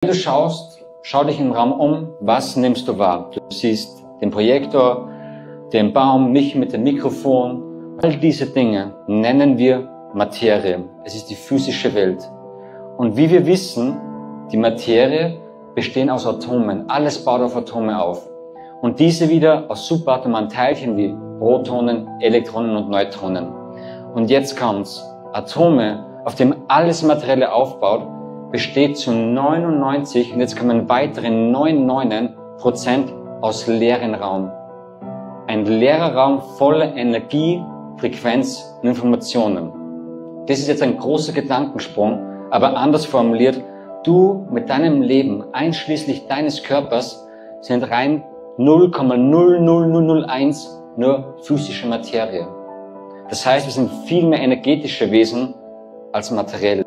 Wenn du schaust, schau dich im Raum um, was nimmst du wahr? Du siehst den Projektor, den Baum, mich mit dem Mikrofon. All diese Dinge nennen wir Materie. Es ist die physische Welt. Und wie wir wissen, die Materie besteht aus Atomen. Alles baut auf Atome auf. Und diese wieder aus subatomaren Teilchen wie Protonen, Elektronen und Neutronen. Und jetzt kommt's. Atome, auf dem alles Materielle aufbaut, besteht zu 99, und jetzt kommen weitere 99% aus leeren Raum. Ein leerer Raum voller Energie, Frequenz und Informationen. Das ist jetzt ein großer Gedankensprung, aber anders formuliert, du mit deinem Leben, einschließlich deines Körpers, sind rein 0,00001 nur physische Materie. Das heißt, wir sind viel mehr energetische Wesen als materiell.